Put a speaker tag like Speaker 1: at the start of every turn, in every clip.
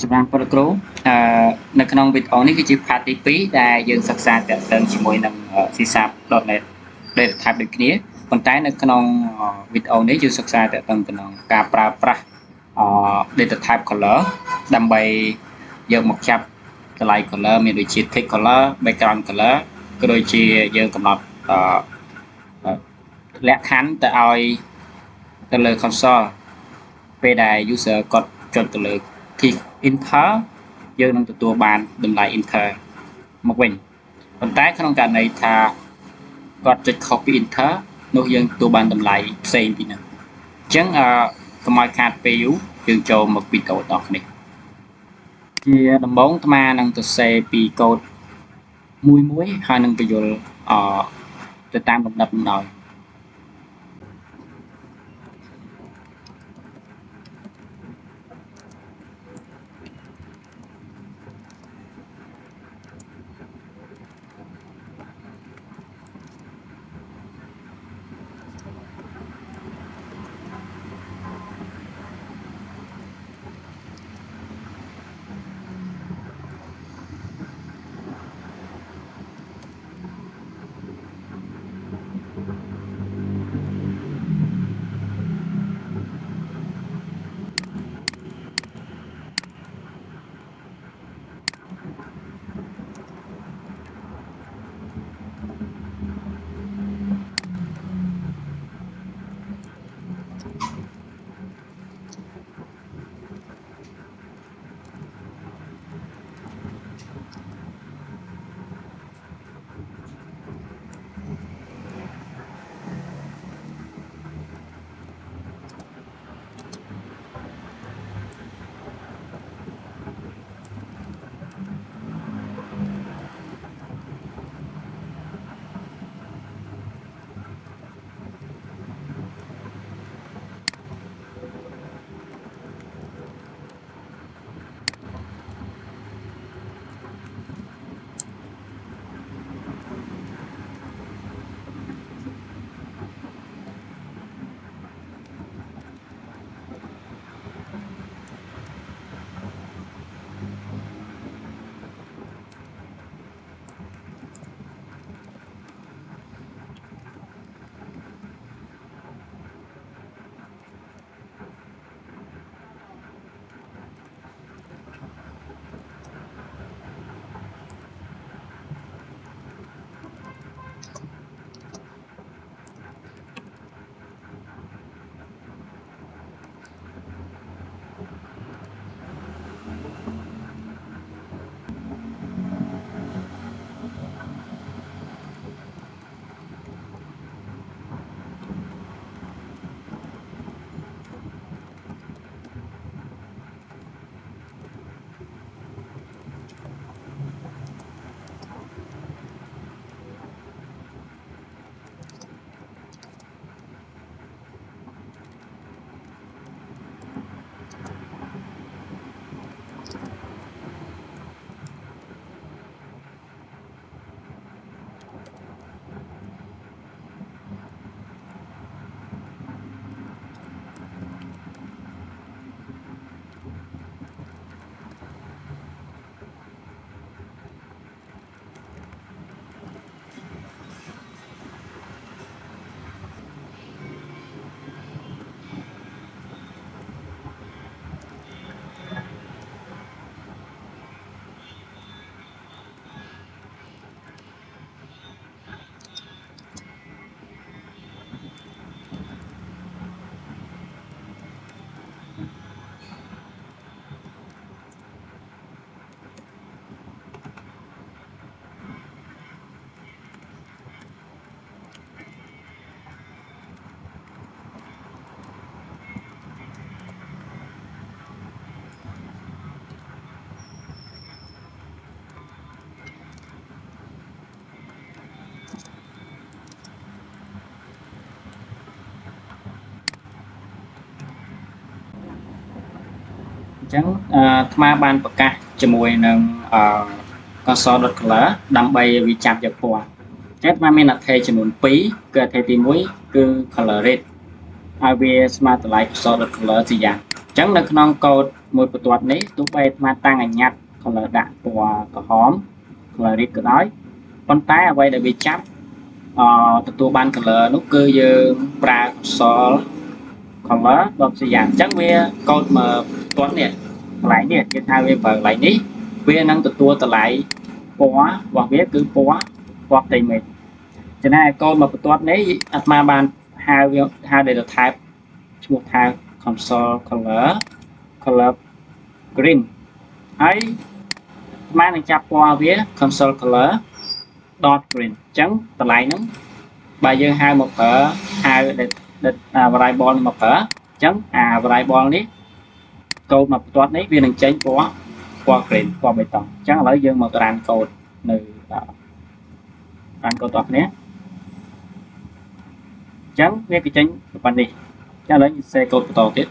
Speaker 1: សម្រាប់ពលគ្រូនៅក្នុងវីដេអូនេះគឺជា part ទី2ដែលយើងសិក្សាទាក់ទងជាមួយនឹង C#.NET Data Type ដូចគ្នាប៉ុន្តែនៅក្នុងវីដេអូនេះយើងសិក្សាទាក់ទងទៅនឹងការប្រើប្រាស់ Data Type Color ដើម្បីយកមកចាប់តម្លៃ color មានដូចជា text color background color ក៏ដូចជាយើងកំណត់លក្ខខណ្ឌទៅឲ្យទៅលើ console ពេលដែល user គាត់ចុចទៅលើ click enter យើងនឹងទទួលបានតម្លៃ enter មកវិញប៉ុន្តែក្នុងករណីថាគាត់ចុច copy enter នោះយើងទទួលបានតម្លៃផ្សេងពីនោះអញ្ចឹងកុំឲ្យខាតពេលយូរយើងចូលមកវីដេអូតនេះជាដំបូងអាត្មានឹងទៅសេពីកូដមួយហើយនឹងបញ្យល់ទៅតាមលំដាប់លំដោយអញ្ចឹងអាត្មាបានប្រកាសជាមួយនឹងconsole.color ដើម្បីវាចាប់យកពណ៌អញ្ចឹងអាត្មាមានអត្ថេចំនួន2គឺអត្ថេទី1គឺ color rate ឲ្យវាស្មើតម្លៃ console.color ជាយ៉ាងអញ្ចឹងនៅក្នុងកូដ មួយបន្ទាត់នេះទោះបីអាត្មាតាំងអាញ៉ាត់ color ដាក់ពណ៌ក្រហម color red ក៏ដោយប៉ុន្តែអ្វីដែលវាចាប់ទទួលបាន color នោះគឺយើងប្រើ console color ដល់ជាយ៉ាងអញ្ចឹងវាកូដមកបន្ទាត់នេះកន្លែងនេះគេថាវាប្រើកន្លែងនេះវានឹងទទួលតម្លៃពណ៌របស់វាគឺពណ៌ផ្ទៃមេឃចំណែកកូដមកបន្ទាត់នេះអាត្មាបានហៅវាហៅ data type ឈ្មោះថា console color green ហើយអាត្មានឹងចាប់ពណ៌វា console color dot green អញ្ចឹងតម្លៃហ្នឹងបើយើងហៅមកប្រើហៅ variable នេះមកប្រើអញ្ចឹងអា variable នេះកូដមកបន្ទាត់នេះវានឹងចេញពណ៌ green ពណ៌បៃតងអញ្ចឹងឥឡូវយើងមករានកូដនៅរានកូដតគ្នាអញ្ចឹងវាក៏ចេញប៉ុណ្នេះអញ្ចឹងឥឡូវយើងសេកូដបន្តទៀត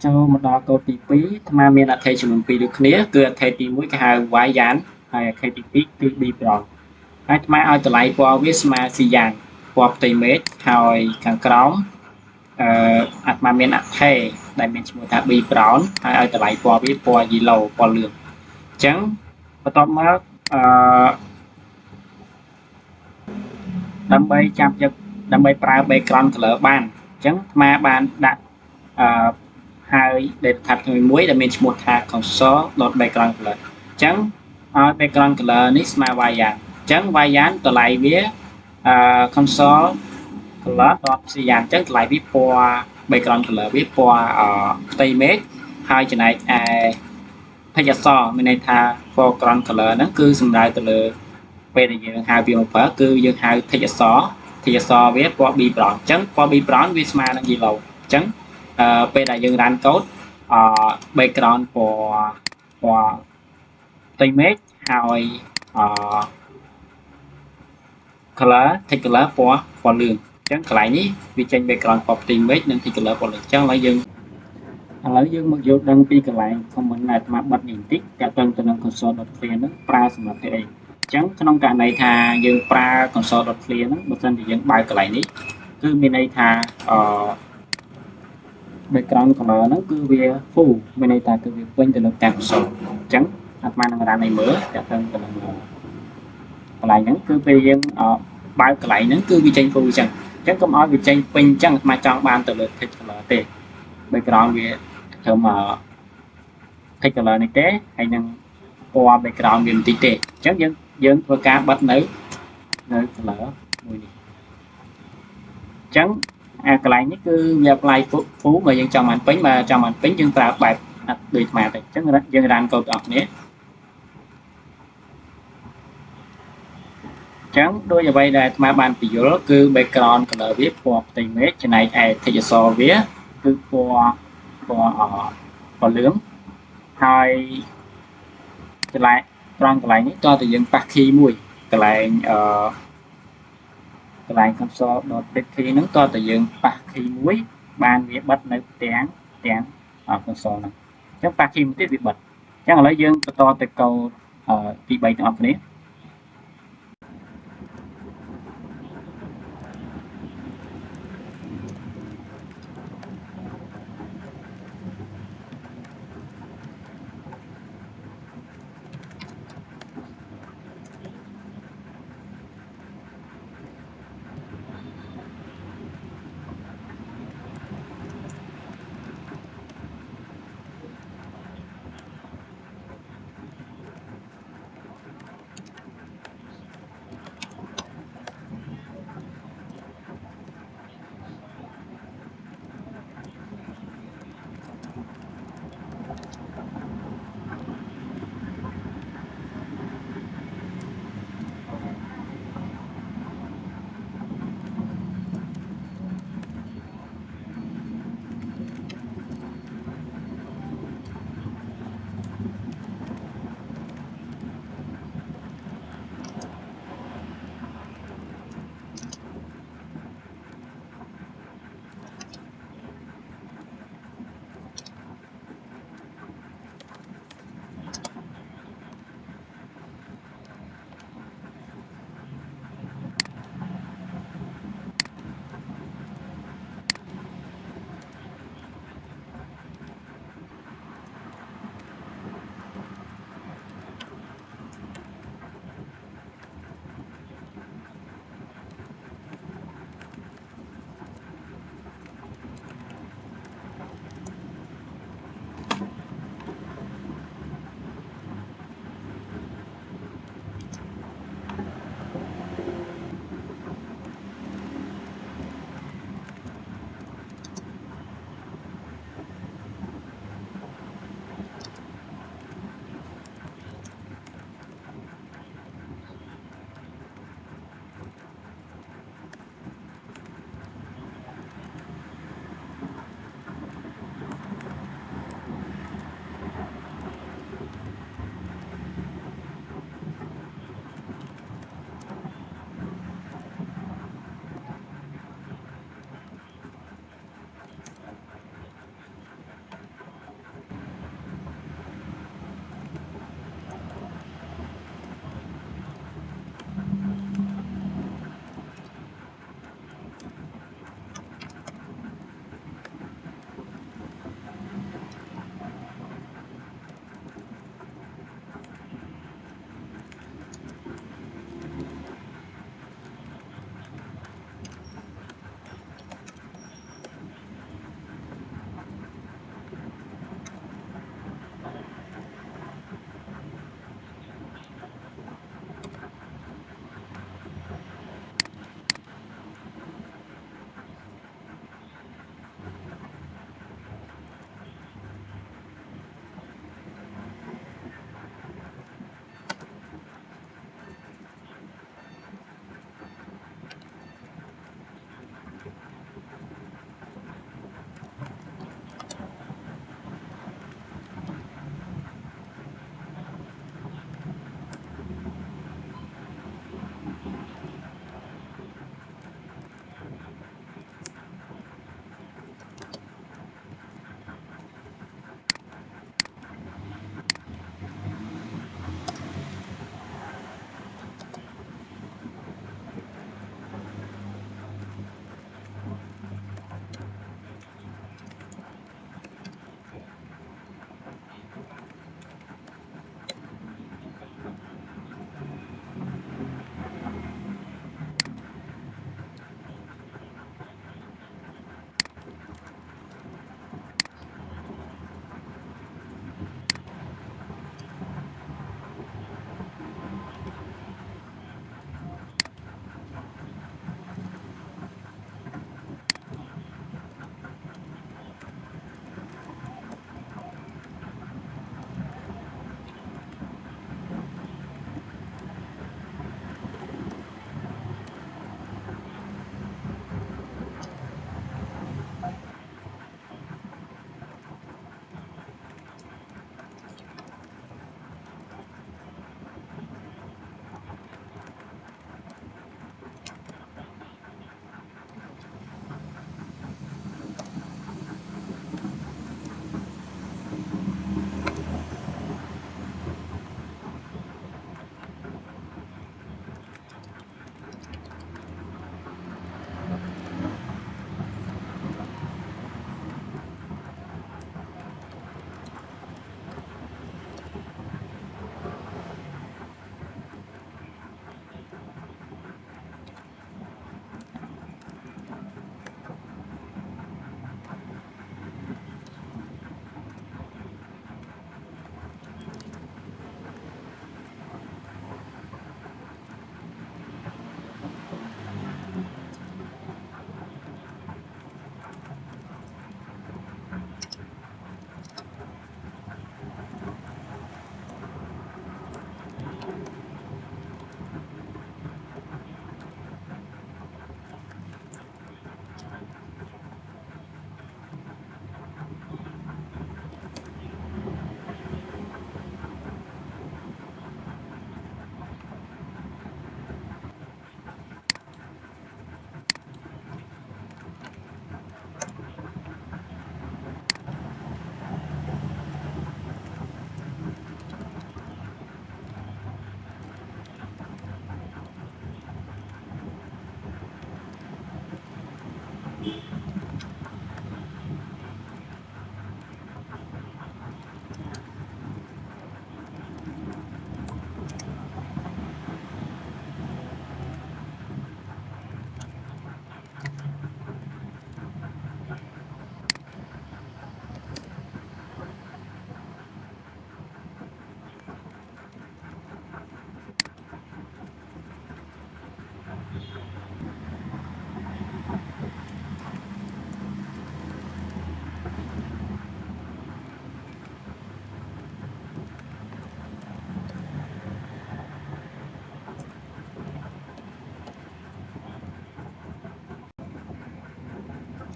Speaker 1: ចូលមកដល់កូដទី2អាត្មាមានអត្ថេចំនួន2ដូចគ្នាគឺអត្ថេទី1គេហៅ y យ៉ាងហើយអត្ថេទី2គឺ b ប្រងហើយអាត្មាឲ្យតម្លៃពណ៌វាស្មើ c យ៉ាងពណ៌ផ្ទៃមេឃហើយខាងក្រោមអាត្មាមានអត្ថេដែលមានឈ្មោះថា b ប្រោនហើយឲ្យតម្លៃពណ៌វាពណ៌ yellow ពណ៌លឿងអញ្ចឹងបន្ទាប់មកដើម្បីចាប់យកដើម្បីប្រើ background color បានអញ្ចឹងអាត្មាបានដាក់ហើយ data type មួយដែលមានឈ្មោះថា console.background color អញ្ចឹងឲ្យ background color នេះស្មើ y យ៉ាងអញ្ចឹង y យ៉ាងតម្លៃវាconsole color.c យ៉ាងអញ្ចឹងតម្លៃវាពណ៌ background color វាពណ៌ផ្ទៃមេឃហើយចំណែកឯភេទអក្សរមានន័យថា foreground color ហ្នឹងគឺសំដៅទៅលើពេលដែលយើងហៅវាមកប្រើគឺយើងហៅភេទអក្សរវាពណ៌ b brown អញ្ចឹងពណ៌ b brown វាស្មើនឹង yellow អញ្ចឹងពេលដែលយើង run code background ពណ៌ផ្ទៃមេឃហើយcolor text color ពណ៌លឿងអញ្ចឹងកន្លែងនេះវាចេញ background ពណ៌ផ្ទៃមេឃនិង text color ពណ៌លឿងអញ្ចឹងឥឡូវយើងមកយល់ដឹងពីកន្លែង comment ដែលអាត្មាបិទនេះបន្តិចតាក់ទងទៅនឹង console.clear ហ្នឹងប្រើសម្រាប់អីអញ្ចឹងក្នុងករណីថាយើងប្រើ console.clear ហ្នឹងបើសិនជាយើងបើកកន្លែងនេះគឺមានន័យថាbackground color ហ្នឹងគឺវា full មានន័យថាគឺវាពេញទៅនឹងតាម console អញ្ចឹងអាត្មានឹង run ឲ្យមើលតាក់ទងទៅនឹងកន្លែងហ្នឹងគឺពេលយើងបើកកន្លែងហ្នឹងគឺវាចេញ full អញ្ចឹងកុំឲ្យវាចេញពេញអញ្ចឹងអាត្មាចង់បានទៅលើ text color ទេ background វាត្រឹមtext color នេះទេហើយនឹងពណ៌ background វាបន្តិចទេអញ្ចឹងយើងធ្វើការបិទនៅ color មួយនេះអញ្ចឹងកន្លែងនេះគឺវា apply full បើយើងចង់បានពេញយើងប្រើបែបដូចអាត្មាទៅអញ្ចឹងយើង run code បងប្អូនអញ្ចឹងដោយអ្វីដែលអាត្មាបានពន្យល់គឺ background color វាពណ៌ផ្ទៃមេឃចំណែកឯ text អក្សរវាគឺពណ៌លឿងហើយកន្លែងត្រង់កន្លែងនេះតើតើយើងប៉ះ key មួយកន្លែងconsole.text key ហ្នឹងតើតើយើងប៉ះ key មួយបានវាបិទនៅទាំងconsole ហ្នឹងអញ្ចឹងប៉ះ key មួយទៀតវាបិទអញ្ចឹងឥឡូវយើងបន្តទៅកូដទី3ទាំងអស់គ្នា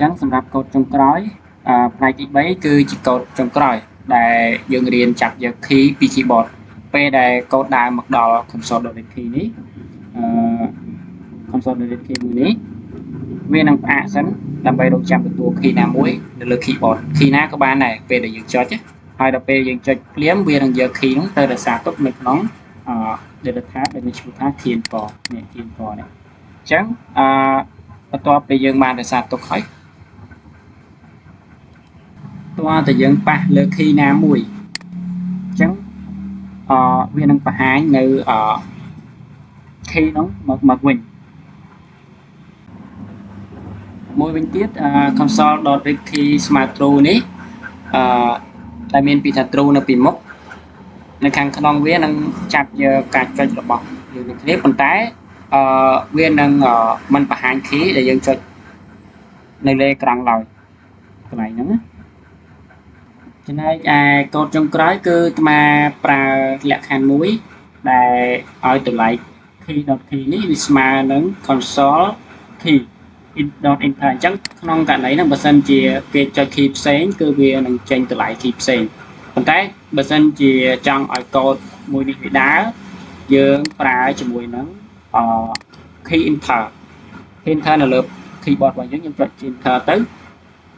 Speaker 1: ចឹងសម្រាប់កូដចុងក្រោយផ្នែកទី3គឺជាកូដចុងក្រោយដែលយើងរៀនចាប់យក key ពី keyboard ពេលដែលកូដដើរមកដល់ console delete key នេះconsole delete key មួយនេះវានឹងផ្អាកសិនដើម្បីរកចាំទទួល key ណាមួយនៅលើ keyboard key ណាក៏បានដែរពេលដែលយើងចុចហើយដល់ពេលយើងចុចភ្លាមវានឹងយក key នោះទៅរក្សាទុកនៅក្នុងdata tab ដែលមានឈ្មោះថា key info នេះ key info នេះអញ្ចឹងបន្ទាប់ពីយើងបានរក្សាទុកហើយតើតើយើងប៉ះលើ key ណាមួយអញ្ចឹងវានឹងបង្ហាញនៅkey នោះមកវិញមួយវិញទៀតconsole.read key smart true នេះតែមានពីថា true នៅពីមុខនៅខាងក្នុងវានឹងចាប់យកការចុចរបស់យើងនេះគ្នាប៉ុន្តែវានឹងមិនបង្ហាញ key ដែលយើងចុចនៅលើអេក្រង់ឡើយកន្លែងហ្នឹងចំណែកឯកូដចុងក្រោយគឺអាត្មាប្រើលក្ខខណ្ឌមួយដែលឲ្យតម្លៃ key.key នេះវាស្មើនឹង console key int.enter អញ្ចឹងក្នុងករណីហ្នឹងបើសិនជាគេចុច key ផ្សេងគឺវានឹងចេញតម្លៃ key ផ្សេងប៉ុន្តែបើសិនជាចង់ឲ្យកូដមួយនេះវាដើរយើងប្រើជាមួយនឹងkey enterនៅលើ keyboard របស់យើងចុច enter ទៅ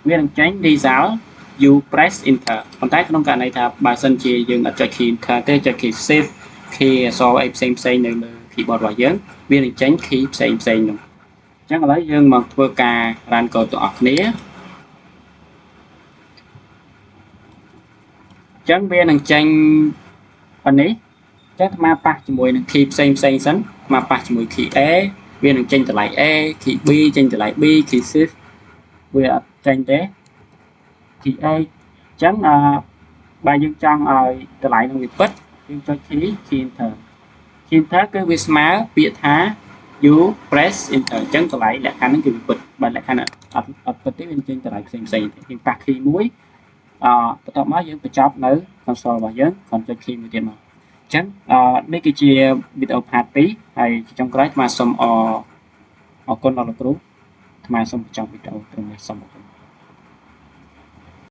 Speaker 1: វានឹងចេញ result you press enter ប៉ុន្តែក្នុងករណីថាបើសិនជាយើងអត់ចុច key enter ទេចុច key shift key អក្សរអីផ្សេងនៅលើ keyboard របស់យើងវានឹងចេញ key ផ្សេងនោះអញ្ចឹងឥឡូវយើងមកធ្វើការ run code ទាំងអស់គ្នាអញ្ចឹងវានឹងចេញប៉ុណ្នេះអញ្ចឹងអាត្មាប៉ះជាមួយនឹង key ផ្សេងសិនអាត្មាប៉ះជាមួយ key A វានឹងចេញតម្លៃ A key B ចេញតម្លៃ B key shift វាអត់ចេញទេ key A អញ្ចឹងបើយើងចង់ឲ្យតម្លៃនឹងវាពិតយើងចុច key enter គឺវាស្មើពាក្យថា you press enter អញ្ចឹងតម្លៃលក្ខខណ្ឌហ្នឹងគឺវាពិតបើលក្ខខណ្ឌអត់ពិតទេវាចេញតម្លៃផ្សេងទេយើងប៉ះ key មួយបន្ទាប់មកយើងបញ្ចប់នៅ console របស់យើងគ្រាន់ចុច key មួយទៀតមកអញ្ចឹងនេះគឺជាវីដេអូ part 2ហើយចុងក្រោយអាត្មាសូមអរគុណដល់លោកគ្រូអាត្មាសូមបញ្ចប់វីដេអូត្រឹមនេះសូមអរគុណ